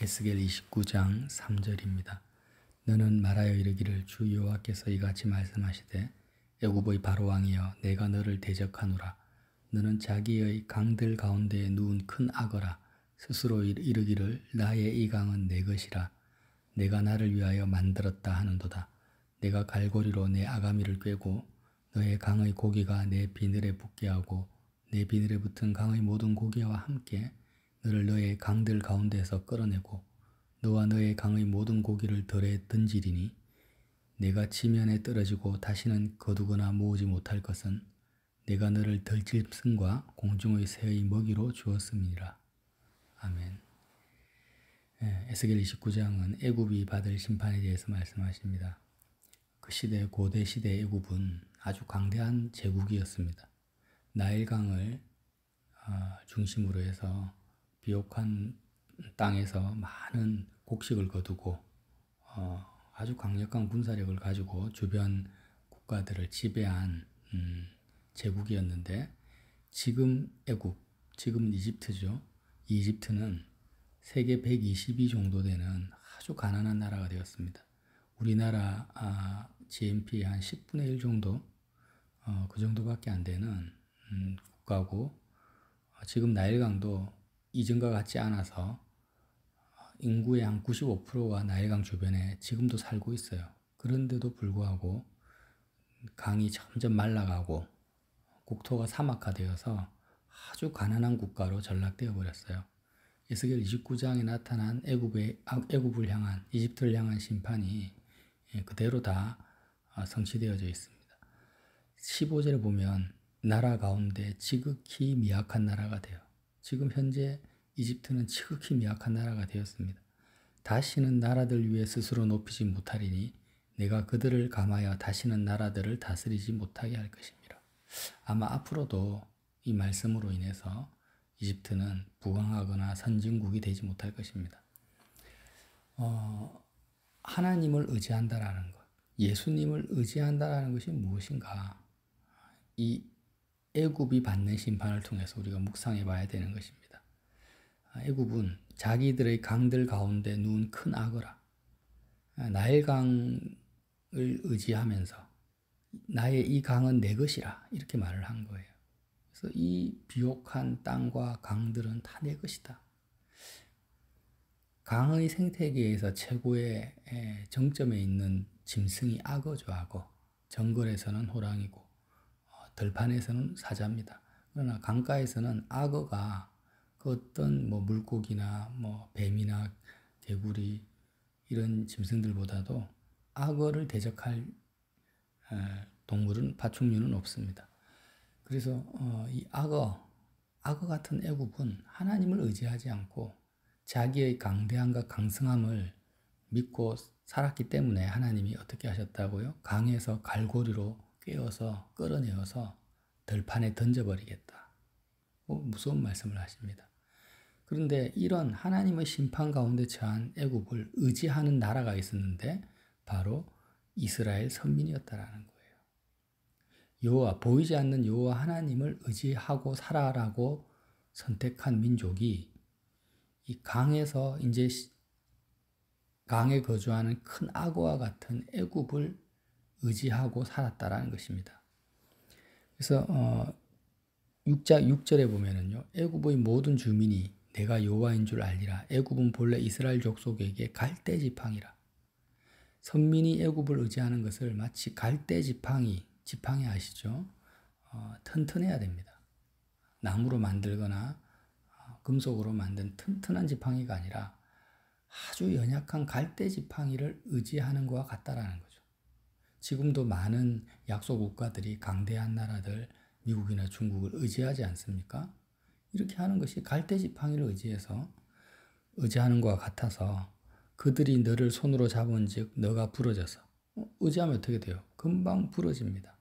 에스겔 29장 3절입니다. 너는 말하여 이르기를 주 여호와께서 이같이 말씀하시되 애굽의 바로 왕이여 내가 너를 대적하노라. 너는 자기의 강들 가운데에 누운 큰 악어라. 스스로 이르기를 나의 이 강은 내 것이라. 내가 나를 위하여 만들었다 하는도다. 내가 갈고리로 내 아가미를 꿰고 너의 강의 고기가 내 비늘에 붙게 하고 내 비늘에 붙은 강의 모든 고기와 함께 너를 너의 강들 가운데에서 끌어내고 너와 너의 강의 모든 고기를 덜에 던지리니 내가 지면에 떨어지고 다시는 거두거나 모으지 못할 것은 내가 너를 들짐승과 공중의 새의 먹이로 주었음이니라. 아멘. 에스겔 29장은 애굽이 받을 심판에 대해서 말씀하십니다. 그 시대, 고대 시대 애굽은 아주 강대한 제국이었습니다. 나일강을 중심으로 해서 비옥한 땅에서 많은 곡식을 거두고 아주 강력한 군사력을 가지고 주변 국가들을 지배한 제국이었는데 지금 애굽, 지금 이집트죠. 이집트는 세계 120위 정도 되는 아주 가난한 나라가 되었습니다. 우리나라 GNP 한 10분의 1 정도 그 정도밖에 안 되는 국가고 지금 나일강도 이전과 같지 않아서 인구의 한 95%가 나일강 주변에 지금도 살고 있어요. 그런데도 불구하고 강이 점점 말라가고 국토가 사막화되어서 아주 가난한 국가로 전락되어 버렸어요. 에스겔 29장에 나타난 애굽을 향한, 이집트를 향한 심판이 그대로 다 성취되어져 있습니다. 15절에 보면 나라 가운데 지극히 미약한 나라가 돼요. 지금 현재 이집트는 지극히 미약한 나라가 되었습니다. 다시는 나라들 위에 스스로 높이지 못하리니 내가 그들을 감하여 다시는 나라들을 다스리지 못하게 할 것입니다. 아마 앞으로도 이 말씀으로 인해서 이집트는 부강하거나 선진국이 되지 못할 것입니다. 하나님을 의지한다라는 것, 예수님을 의지한다라는 것이 무엇인가? 이 애굽이 받는 심판을 통해서 우리가 묵상해 봐야 되는 것입니다. 애굽은 자기들의 강들 가운데 누운 큰 악어라. 나일강을 의지하면서 나의 이 강은 내 것이라 이렇게 말을 한 거예요. 그래서 이 비옥한 땅과 강들은 다 내 것이다. 강의 생태계에서 최고의 정점에 있는 짐승이 악어죠, 악어. 정글에서는 호랑이고 들판에서는 사자입니다. 그러나 강가에서는 악어가 그 어떤 물고기나 뱀이나 개구리 이런 짐승들보다도 악어를 대적할 동물은 파충류는 없습니다. 그래서 이 악어 같은 애굽은 하나님을 의지하지 않고 자기의 강대함과 강성함을 믿고 살았기 때문에 하나님이 어떻게 하셨다고요? 강에서 갈고리로 꿰어서 끌어내어서 들판에 던져버리겠다. 무서운 말씀을 하십니다. 그런데 이런 하나님의 심판 가운데 처한 애굽을 의지하는 나라가 있었는데 바로 이스라엘 선민이었다라는 거예요. 여호와, 보이지 않는 여호와 하나님을 의지하고 살아라고 선택한 민족이 이 강에서 이제 강에 거주하는 큰 악어와 같은 애굽을 의지하고 살았다라는 것입니다. 그래서 6절에 보면은요. 애굽의 모든 주민이 내가 여호와인 줄 알리라. 애굽은 본래 이스라엘 족속에게 갈대 지팡이라. 선민이 애굽을 의지하는 것을 마치 갈대 지팡이 아시죠? 튼튼해야 됩니다. 나무로 만들거나 금속으로 만든 튼튼한 지팡이가 아니라 아주 연약한 갈대 지팡이를 의지하는 것과 같다라는 거죠. 지금도 많은 약소 국가들이 강대한 나라들, 미국이나 중국을 의지하지 않습니까? 이렇게 하는 것이 갈대 지팡이를 의지하는 것과 같아서 그들이 너를 손으로 잡은 즉 너가 부러져서 의지하면 어떻게 돼요? 금방 부러집니다.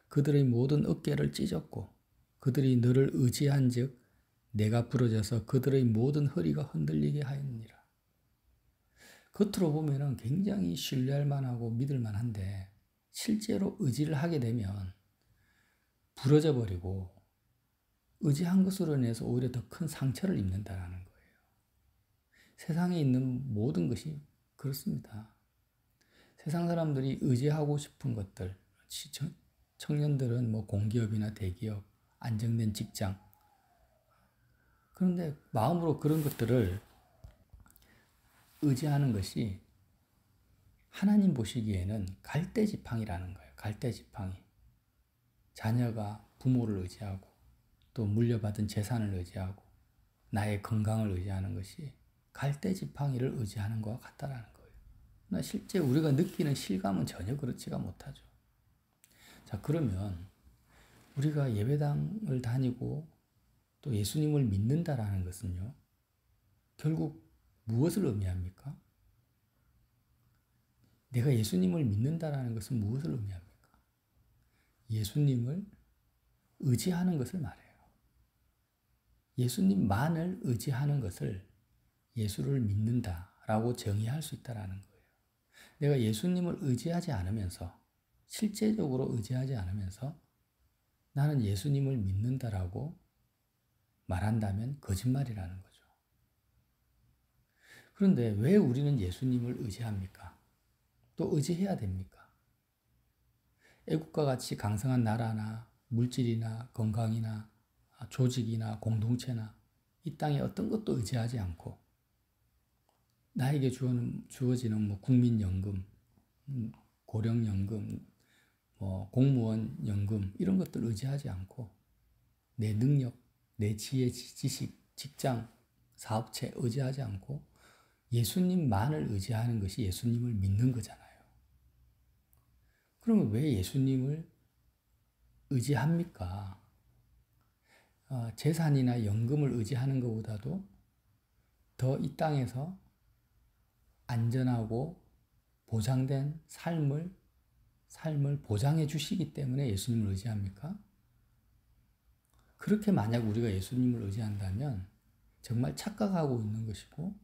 그들의 모든 어깨를 찢었고 그들이 너를 의지한 즉 내가 부러져서 그들의 모든 허리가 흔들리게 하였느니라. 겉으로 보면 굉장히 신뢰할 만하고 믿을 만한데 실제로 의지를 하게 되면 부러져 버리고 의지한 것으로 인해서 오히려 더 큰 상처를 입는다는 거예요. 세상에 있는 모든 것이 그렇습니다. 세상 사람들이 의지하고 싶은 것들, 청년들은 뭐 공기업이나 대기업, 안정된 직장. 그런데 마음으로 그런 것들을 의지하는 것이 하나님 보시기에는 갈대지팡이라는 거예요. 갈대지팡이. 자녀가 부모를 의지하고 또 물려받은 재산을 의지하고 나의 건강을 의지하는 것이 갈대지팡이를 의지하는 것과 같다라는 거예요. 그러나 실제 우리가 느끼는 실감은 전혀 그렇지가 못하죠. 자, 그러면 우리가 예배당을 다니고 또 예수님을 믿는다라는 것은요, 결국 무엇을 의미합니까? 내가 예수님을 믿는다라는 것은 무엇을 의미합니까? 예수님을 의지하는 것을 말해요. 예수님만을 의지하는 것을 예수를 믿는다라고 정의할 수 있다라는 거예요. 내가 예수님을 의지하지 않으면서, 실제적으로 의지하지 않으면서 나는 예수님을 믿는다라고 말한다면 거짓말이라는 거죠. 그런데 왜 우리는 예수님을 의지합니까? 또 의지해야 됩니까? 애국과 같이 강성한 나라나 물질이나 건강이나 조직이나 공동체나 이 땅에 어떤 것도 의지하지 않고 나에게 주어지는 뭐 국민연금, 고령연금, 뭐 공무원연금 이런 것들 의지하지 않고 내 능력, 내 지혜, 지식, 직장, 사업체 의지하지 않고 예수님만을 의지하는 것이 예수님을 믿는 거잖아요. 그러면 왜 예수님을 의지합니까? 재산이나 연금을 의지하는 것보다도 더 이 땅에서 안전하고 보장된 삶을 보장해 주시기 때문에 예수님을 의지합니까? 그렇게 만약 우리가 예수님을 의지한다면 정말 착각하고 있는 것이고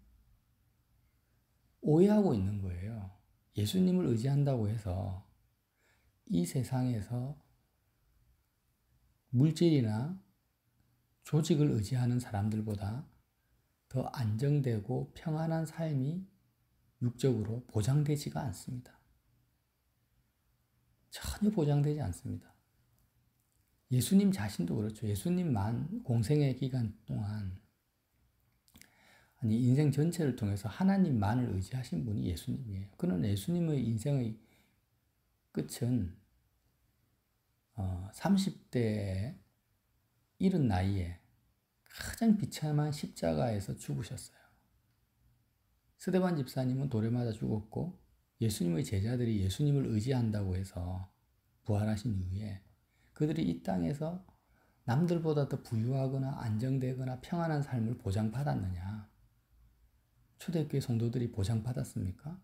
오해하고 있는 거예요. 예수님을 의지한다고 해서 이 세상에서 물질이나 조직을 의지하는 사람들보다 더 안정되고 평안한 삶이 육적으로 보장되지가 않습니다. 전혀 보장되지 않습니다. 예수님 자신도 그렇죠. 예수님만 공생의 기간 동안 아니 인생 전체를 통해서 하나님만을 의지하신 분이 예수님이에요. 그는 예수님의 인생의 끝은 30대에 이른 나이에 가장 비참한 십자가에서 죽으셨어요. 스데반 집사님은 돌에 맞아 죽었고 예수님의 제자들이 예수님을 의지한다고 해서 부활하신 이후에 그들이 이 땅에서 남들보다 더 부유하거나 안정되거나 평안한 삶을 보장받았느냐? 초대교회 성도들이 보장받았습니까?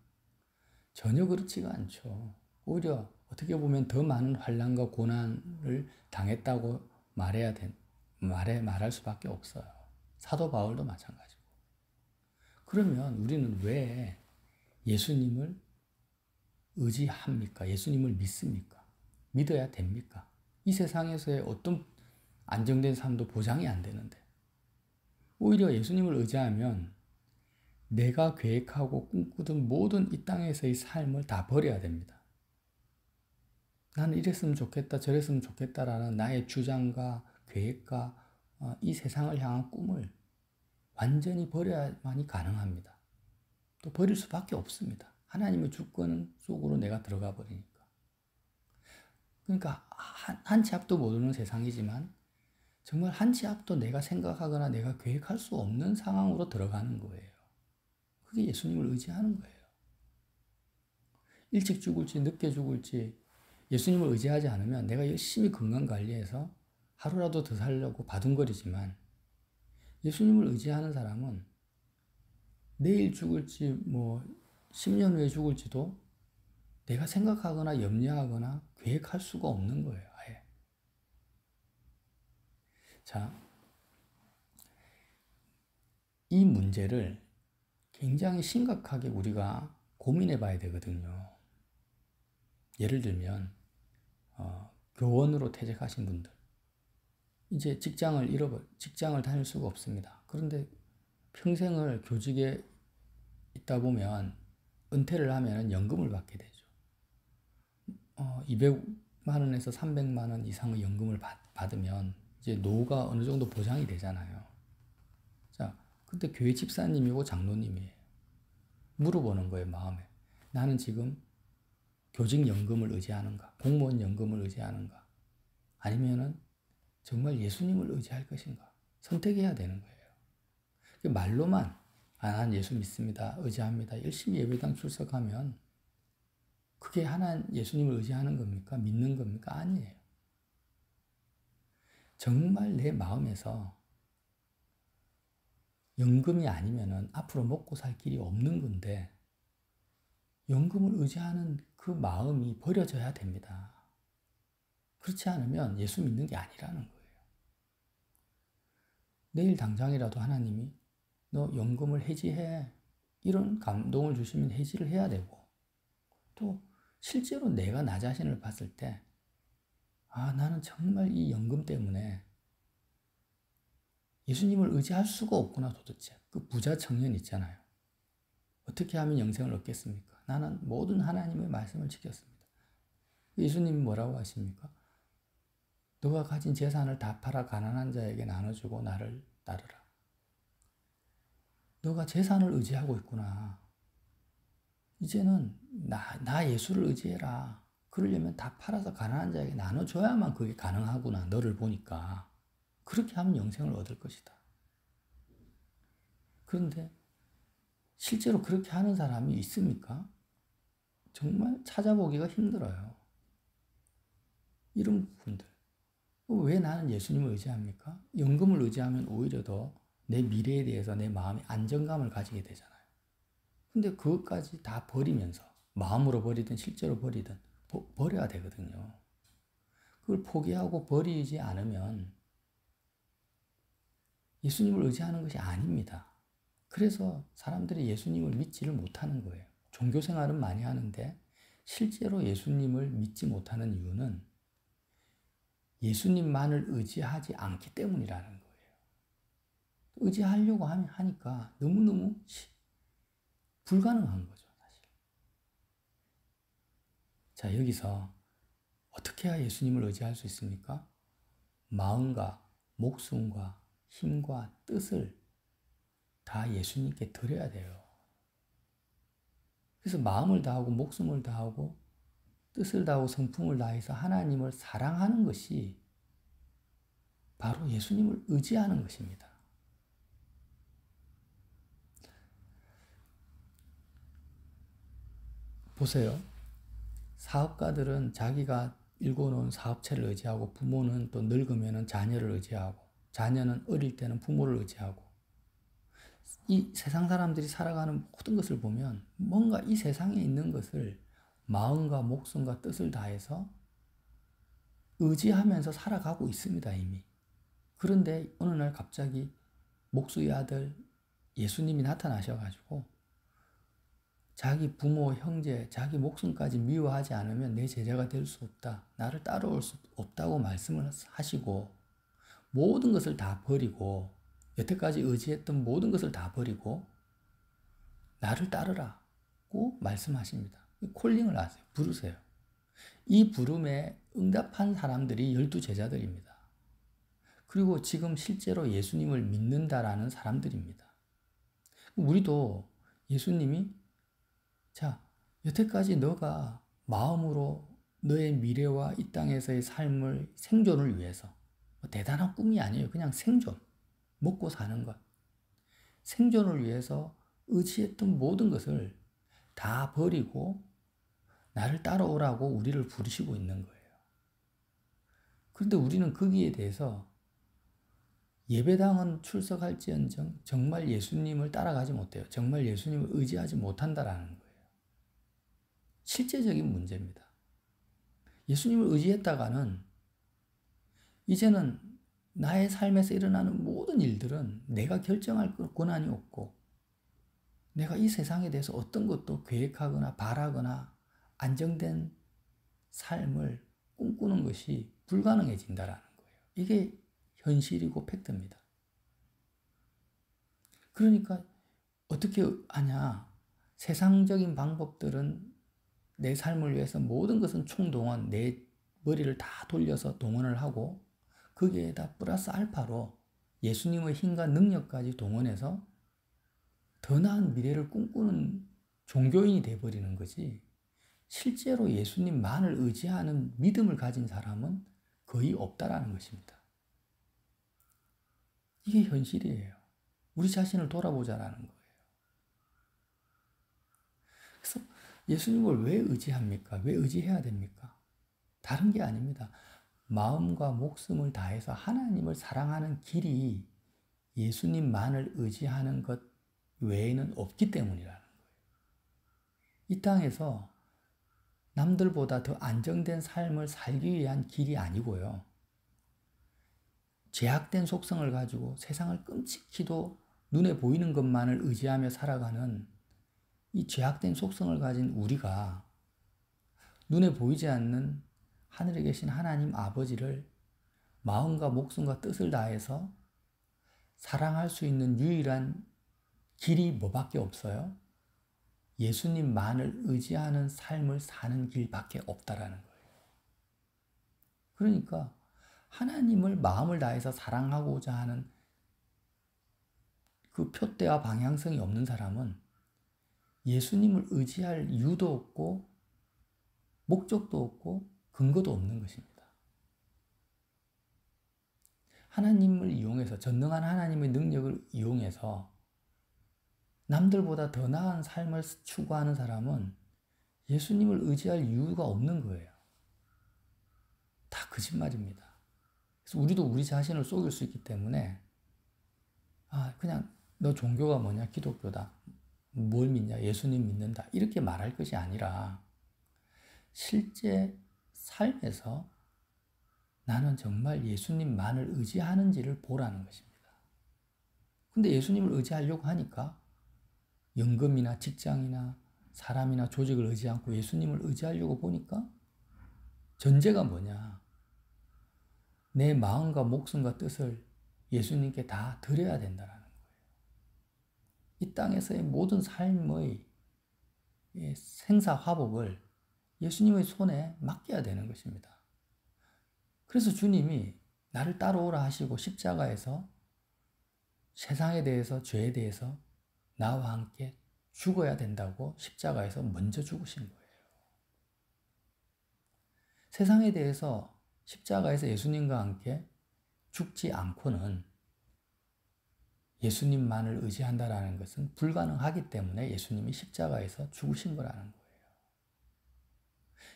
전혀 그렇지가 않죠. 오히려 어떻게 보면 더 많은 환난과 고난을 당했다고 말할 수밖에 없어요. 사도 바울도 마찬가지고. 그러면 우리는 왜 예수님을 의지합니까? 예수님을 믿습니까? 믿어야 됩니까? 이 세상에서의 어떤 안정된 삶도 보장이 안 되는데 오히려 예수님을 의지하면 내가 계획하고 꿈꾸던 모든 이 땅에서의 삶을 다 버려야 됩니다. 나는 이랬으면 좋겠다, 저랬으면 좋겠다라는 나의 주장과 계획과 이 세상을 향한 꿈을 완전히 버려야만이 가능합니다. 또 버릴 수밖에 없습니다. 하나님의 주권 속으로 내가 들어가 버리니까. 그러니까 한 치 앞도 모르는 세상이지만 정말 한 치 앞도 내가 생각하거나 내가 계획할 수 없는 상황으로 들어가는 거예요. 그게 예수님을 의지하는 거예요. 일찍 죽을지 늦게 죽을지 예수님을 의지하지 않으면 내가 열심히 건강관리해서 하루라도 더 살려고 바둥거리지만 예수님을 의지하는 사람은 내일 죽을지 뭐 10년 후에 죽을지도 내가 생각하거나 염려하거나 계획할 수가 없는 거예요. 아예. 자, 이 문제를 굉장히 심각하게 우리가 고민해 봐야 되거든요. 예를 들면 교원으로 퇴직하신 분들 이제 직장을 다닐 수가 없습니다. 그런데 평생을 교직에 있다 보면 은퇴를 하면 연금을 받게 되죠. 200만 원에서 300만 원 이상의 연금을 받으면 이제 노후가 어느 정도 보장이 되잖아요. 자, 근데 교회 집사님이고 장로님이에요. 물어보는 거예요, 마음에. 나는 지금 교직연금을 의지하는가? 공무원 연금을 의지하는가? 아니면은 정말 예수님을 의지할 것인가? 선택해야 되는 거예요. 말로만 난 예수 믿습니다. 의지합니다. 열심히 예배당 출석하면 그게 예수님을 의지하는 겁니까? 믿는 겁니까? 아니에요. 정말 내 마음에서 연금이 아니면은 앞으로 먹고 살 길이 없는 건데 연금을 의지하는 그 마음이 버려져야 됩니다. 그렇지 않으면 예수 믿는 게 아니라는 거예요. 내일 당장이라도 하나님이 너 연금을 해지해. 이런 감동을 주시면 해지를 해야 되고, 또 실제로 내가 나 자신을 봤을 때 나는 정말 이 연금 때문에 예수님을 의지할 수가 없구나 도대체. 그 부자 청년 있잖아요. 어떻게 하면 영생을 얻겠습니까? 나는 모든 하나님의 말씀을 지켰습니다. 예수님이 뭐라고 하십니까? 너가 가진 재산을 다 팔아 가난한 자에게 나눠주고 나를 따르라. 너가 재산을 의지하고 있구나. 이제는 나 예수를 의지해라. 그러려면 다 팔아서 가난한 자에게 나눠줘야만 그게 가능하구나. 너를 보니까. 그렇게 하면 영생을 얻을 것이다. 그런데 실제로 그렇게 하는 사람이 있습니까? 정말 찾아보기가 힘들어요. 이런 분들. 왜 나는 예수님을 의지합니까? 연금을 의지하면 오히려 더 내 미래에 대해서 내 마음이 안정감을 가지게 되잖아요. 근데 그것까지 다 버리면서 마음으로 버리든 실제로 버리든 버려야 되거든요. 그걸 포기하고 버리지 않으면 예수님을 의지하는 것이 아닙니다. 그래서 사람들이 예수님을 믿지를 못하는 거예요. 종교생활은 많이 하는데 실제로 예수님을 믿지 못하는 이유는 예수님만을 의지하지 않기 때문이라는 거예요. 의지하려고 하니까 너무너무 불가능한 거죠, 사실. 자, 여기서 어떻게 해야 예수님을 의지할 수 있습니까? 마음과 목숨과 힘과 뜻을 다 예수님께 드려야 돼요. 그래서 마음을 다하고 목숨을 다하고 뜻을 다하고 성품을 다해서 하나님을 사랑하는 것이 바로 예수님을 의지하는 것입니다. 보세요. 사업가들은 자기가 일궈놓은 사업체를 의지하고, 부모는 또 늙으면 자녀를 의지하고, 자녀는 어릴 때는 부모를 의지하고, 이 세상 사람들이 살아가는 모든 것을 보면 뭔가 이 세상에 있는 것을 마음과 목숨과 뜻을 다해서 의지하면서 살아가고 있습니다, 이미. 그런데 어느 날 갑자기 목수의 아들 예수님이 나타나셔가지고 자기 부모, 형제, 자기 목숨까지 미워하지 않으면 내 제자가 될 수 없다. 나를 따라올 수 없다고 말씀을 하시고 모든 것을 다 버리고 여태까지 의지했던 모든 것을 다 버리고 나를 따르라고 말씀하십니다. 콜링을 하세요. 부르세요. 이 부름에 응답한 사람들이 12제자들입니다. 그리고 지금 실제로 예수님을 믿는다라는 사람들입니다. 우리도 예수님이 자, 여태까지 너가 마음으로 너의 미래와 이 땅에서의 삶을 생존을 위해서 대단한 꿈이 아니에요. 그냥 생존, 먹고 사는 것. 생존을 위해서 의지했던 모든 것을 다 버리고 나를 따라오라고 우리를 부르시고 있는 거예요. 그런데 우리는 거기에 대해서 예배당은 출석할지언정 정말 예수님을 따라가지 못해요. 정말 예수님을 의지하지 못한다라는 거예요. 실제적인 문제입니다. 예수님을 의지했다가는 이제는 나의 삶에서 일어나는 모든 일들은 내가 결정할 권한이 없고 내가 이 세상에 대해서 어떤 것도 계획하거나 바라거나 안정된 삶을 꿈꾸는 것이 불가능해진다라는 거예요. 이게 현실이고 팩트입니다. 그러니까 어떻게 하냐? 세상적인 방법들은 내 삶을 위해서 모든 것은 총동원, 내 머리를 다 돌려서 동원을 하고 거기에다 플러스 알파로 예수님의 힘과 능력까지 동원해서 더 나은 미래를 꿈꾸는 종교인이 돼버리는 거지. 실제로 예수님만을 의지하는 믿음을 가진 사람은 거의 없다라는 것입니다. 이게 현실이에요. 우리 자신을 돌아보자라는 거예요. 그래서 예수님을 왜 의지합니까? 왜 의지해야 됩니까? 다른 게 아닙니다. 마음과 목숨을 다해서 하나님을 사랑하는 길이 예수님만을 의지하는 것 외에는 없기 때문이라는 거예요. 이 땅에서 남들보다 더 안정된 삶을 살기 위한 길이 아니고요. 제약된 속성을 가지고 세상을 끔찍히도 눈에 보이는 것만을 의지하며 살아가는 이 죄악된 속성을 가진 우리가 눈에 보이지 않는 하늘에 계신 하나님 아버지를 마음과 목숨과 뜻을 다해서 사랑할 수 있는 유일한 길이 뭐밖에 없어요? 예수님만을 의지하는 삶을 사는 길밖에 없다라는 거예요. 그러니까 하나님을 마음을 다해서 사랑하고자 하는 그 표대와 방향성이 없는 사람은 예수님을 의지할 이유도 없고 목적도 없고 근거도 없는 것입니다. 하나님을 이용해서, 전능한 하나님의 능력을 이용해서 남들보다 더 나은 삶을 추구하는 사람은 예수님을 의지할 이유가 없는 거예요. 다 거짓말입니다. 그래서 우리도 우리 자신을 속일 수 있기 때문에 그냥 너 종교가 뭐냐? 기독교다. 뭘 믿냐? 예수님 믿는다. 이렇게 말할 것이 아니라 실제 삶에서 나는 정말 예수님만을 의지하는지를 보라는 것입니다. 근데 예수님을 의지하려고 하니까 연금이나 직장이나 사람이나 조직을 의지 않고 예수님을 의지하려고 보니까 전제가 뭐냐? 내 마음과 목숨과 뜻을 예수님께 다 드려야 된다는 거예요. 이 땅에서의 모든 삶의 생사화복을 예수님의 손에 맡겨야 되는 것입니다. 그래서 주님이 나를 따라오라 하시고 십자가에서 세상에 대해서, 죄에 대해서 나와 함께 죽어야 된다고 십자가에서 먼저 죽으신 거예요. 세상에 대해서 십자가에서 예수님과 함께 죽지 않고는 예수님만을 의지한다라는 것은 불가능하기 때문에 예수님이 십자가에서 죽으신 거라는 거예요.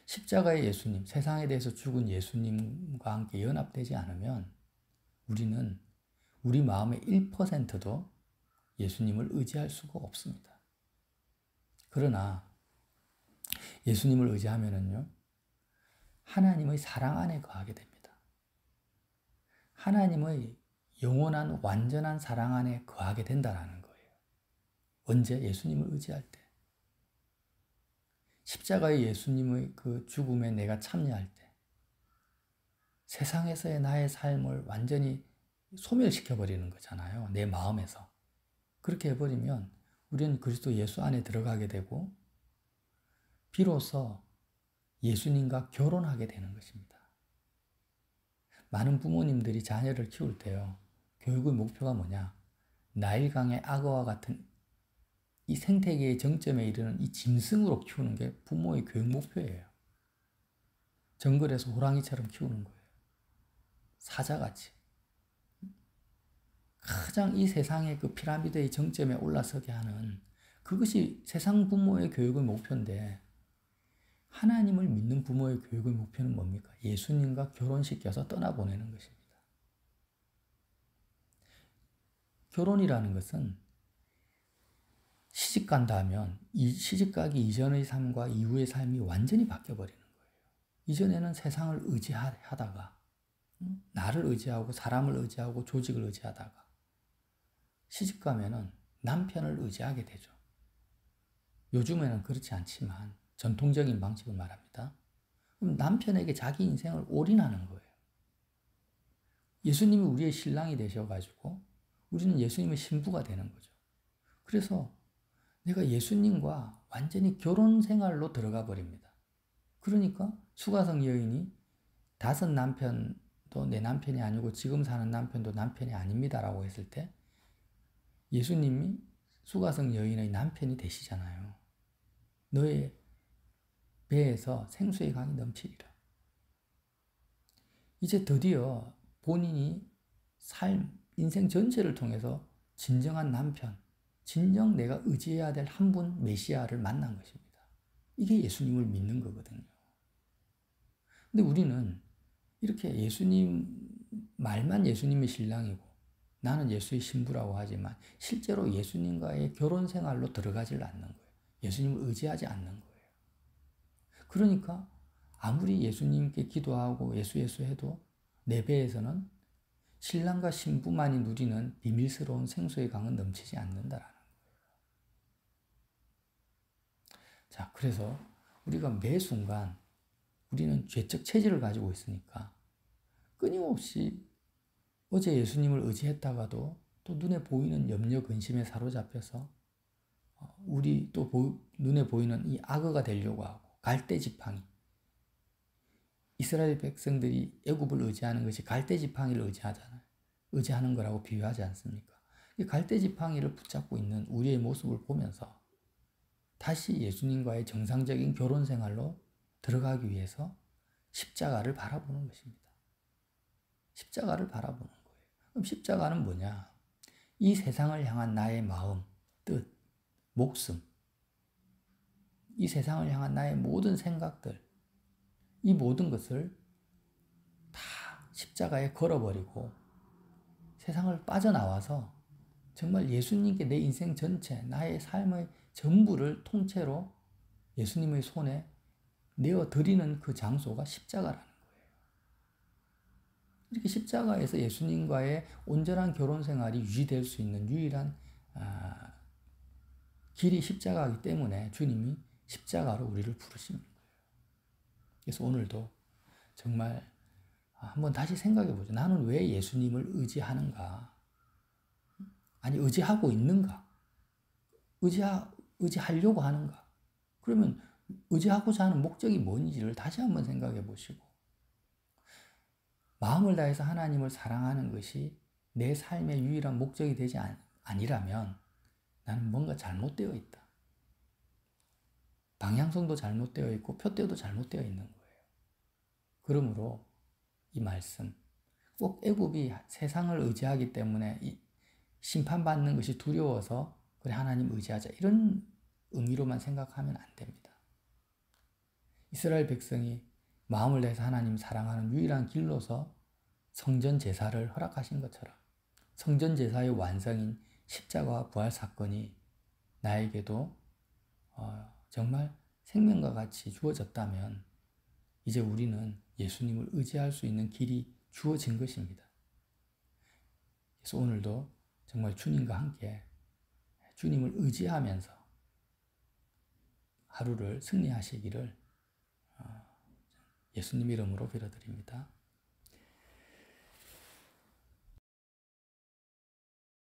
십자가의 예수님, 세상에 대해서 죽은 예수님과 함께 연합되지 않으면 우리는 우리 마음의 1%도 예수님을 의지할 수가 없습니다. 그러나 예수님을 의지하면은요, 하나님의 사랑 안에 거하게 됩니다. 하나님의 영원한 완전한 사랑 안에 거하게 된다는 거예요. 언제? 예수님을 의지할 때. 십자가의 예수님의 그 죽음에 내가 참여할 때, 세상에서의 나의 삶을 완전히 소멸시켜버리는 거잖아요. 내 마음에서. 그렇게 해버리면 우리는 그리스도 예수 안에 들어가게 되고 비로소 예수님과 결혼하게 되는 것입니다. 많은 부모님들이 자녀를 키울 때요, 교육의 목표가 뭐냐? 나일강의 악어와 같은 이 생태계의 정점에 이르는 이 짐승으로 키우는 게 부모의 교육 목표예요. 정글에서 호랑이처럼 키우는 거예요. 사자같이. 가장 이 세상의 그 피라미드의 정점에 올라서게 하는 그것이 세상 부모의 교육의 목표인데, 하나님을 믿는 부모의 교육의 목표는 뭡니까? 예수님과 결혼시켜서 떠나보내는 것입니다. 결혼이라는 것은 시집간다 하면 이 시집가기 이전의 삶과 이후의 삶이 완전히 바뀌어버리는 거예요. 이전에는 세상을 의지하다가, 나를 의지하고 사람을 의지하고 조직을 의지하다가 시집가면은 남편을 의지하게 되죠. 요즘에는 그렇지 않지만 전통적인 방식을 말합니다. 그럼 남편에게 자기 인생을 올인하는 거예요. 예수님이 우리의 신랑이 되셔가지고 우리는 예수님의 신부가 되는 거죠. 그래서 내가 예수님과 완전히 결혼 생활로 들어가 버립니다. 그러니까 수가성 여인이 5 남편도 내 남편이 아니고 지금 사는 남편도 남편이 아닙니다라고 했을 때 예수님이 수가성 여인의 남편이 되시잖아요. 너의 배에서 생수의 강이 넘치리라. 이제 드디어 본인이 인생 전체를 통해서 진정한 남편, 진정 내가 의지해야 될 한 분 메시아를 만난 것입니다. 이게 예수님을 믿는 거거든요. 근데 우리는 이렇게 말만 예수님의 신랑이고 나는 예수의 신부라고 하지만 실제로 예수님과의 결혼 생활로 들어가질 않는 거예요. 예수님을 의지하지 않는 거예요. 그러니까 아무리 예수님께 기도하고 예수 해도 내 배에서는 신랑과 신부만이 누리는 비밀스러운 생수의 강은 넘치지 않는다라는 거예요. 자, 그래서 우리가 매 순간 우리는 죄적 체질을 가지고 있으니까 끊임없이 어제 예수님을 의지했다가도 또 눈에 보이는 염려 근심에 사로잡혀서 우리 또 눈에 보이는 이 악어가 되려고 하고 갈대지팡이, 이스라엘 백성들이 애굽을 의지하는 것이 갈대지팡이를 의지하는 거라고 비유하지 않습니까? 이 갈대지팡이를 붙잡고 있는 우리의 모습을 보면서 다시 예수님과의 정상적인 결혼 생활로 들어가기 위해서 십자가를 바라보는 것입니다. 십자가를 바라보는 거예요. 그럼 십자가는 뭐냐? 이 세상을 향한 나의 마음, 뜻, 목숨, 이 세상을 향한 나의 모든 생각들, 이 모든 것을 다 십자가에 걸어버리고 세상을 빠져나와서 정말 예수님께 내 인생 전체, 나의 삶의 전부를 통째로 예수님의 손에 내어드리는 그 장소가 십자가라는 거예요. 이렇게 십자가에서 예수님과의 온전한 결혼 생활이 유지될 수 있는 유일한 길이 십자가이기 때문에 주님이 십자가로 우리를 부르신 거예요. 그래서 오늘도 정말 한번 다시 생각해 보죠. 나는 왜 예수님을 의지하는가? 아니, 의지하고 있는가? 의지하려고 하는가? 그러면 의지하고자 하는 목적이 뭔지를 다시 한번 생각해 보시고, 마음을 다해서 하나님을 사랑하는 것이 내 삶의 유일한 목적이 되지 아니라면 나는 뭔가 잘못되어 있다. 방향성도 잘못되어 있고 표대도 잘못되어 있는 거예요. 그러므로 이 말씀, 꼭 애굽이 세상을 의지하기 때문에 심판받는 것이 두려워서 그래 하나님 의지하자 이런 의미로만 생각하면 안 됩니다. 이스라엘 백성이 마음을 다해서 하나님 사랑하는 유일한 길로서 성전 제사를 허락하신 것처럼 성전 제사의 완성인 십자가와 부활 사건이 나에게도 정말 생명과 같이 주어졌다면 이제 우리는 예수님을 의지할 수 있는 길이 주어진 것입니다. 그래서 오늘도 정말 주님과 함께 주님을 의지하면서 하루를 승리하시기를 예수님 이름으로 빌어드립니다.